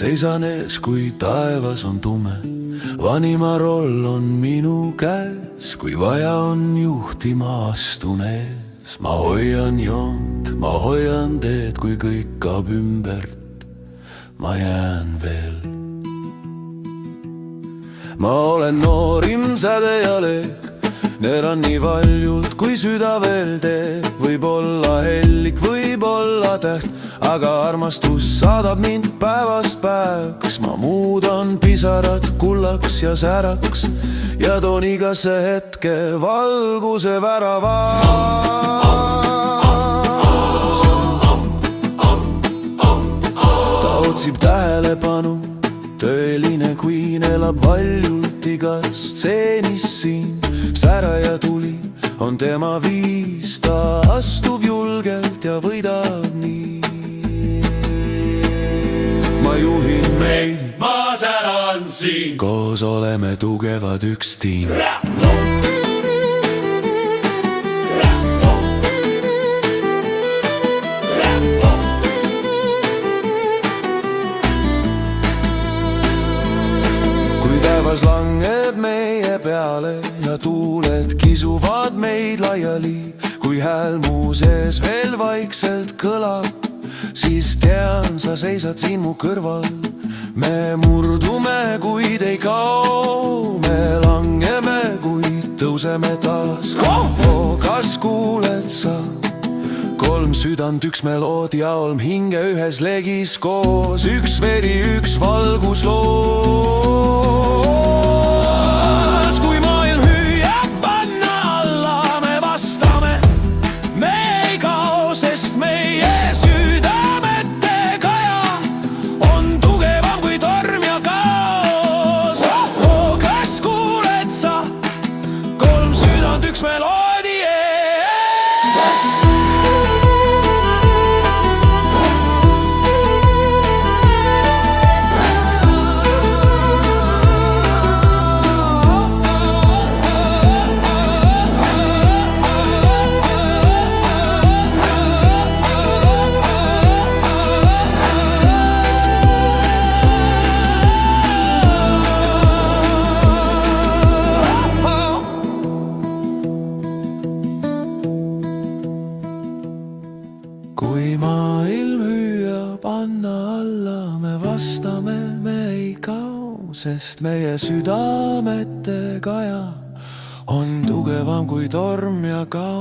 seisan ees, kui taevas on tume. Vanima roll on minu käes, kui vaja on juhtima astun ees. Ma hoian joont, ma hoian teed, kui kõik kaob ümbert, ma jään veel. Ma olen noorim säde ja leek, neeran nii valjult, kui süda veel teeb. Võib olla hellik, võib olla täht, aga armastus saadab mind päevast päevaks. Ma muudan pisarad kullaks ja säraks ja toon igasse hetke valguse väravas. Ta otsib tähelepanu, tõeline queen elab valjult igas stseenis siin. Sära ja tuli on tema viis, ta astub julgelt ja võidab nii. Ma juhin meid, ma säran siin, koos oleme tugevad üks tiim. Kui taevas langeb meie peale ja tuuled kisuvad meid laiali, kui hääl mu sees veel vaikselt kõlab, siis tean, sa seisad siin mu kõrval. Me murdume, kuid ei kao, me langeme, kuid tõuseme taas. Kas kuuled sa? 3 südant, 1 meloodia, olm hinge ühes legis koos. 1 veri, 1 valgus loos. Kui maailm hüüab panna alla, me vastame, me ei kao, sest meie südamete kaja on tugevam kui torm ja kaos. Kas kuuled sa? 3 südant, 1 meloodia. Kui maailm hüüab anna alla, me vastame, me ei kao, sest meie südamete kaja on tugevam kui torm ja kaos.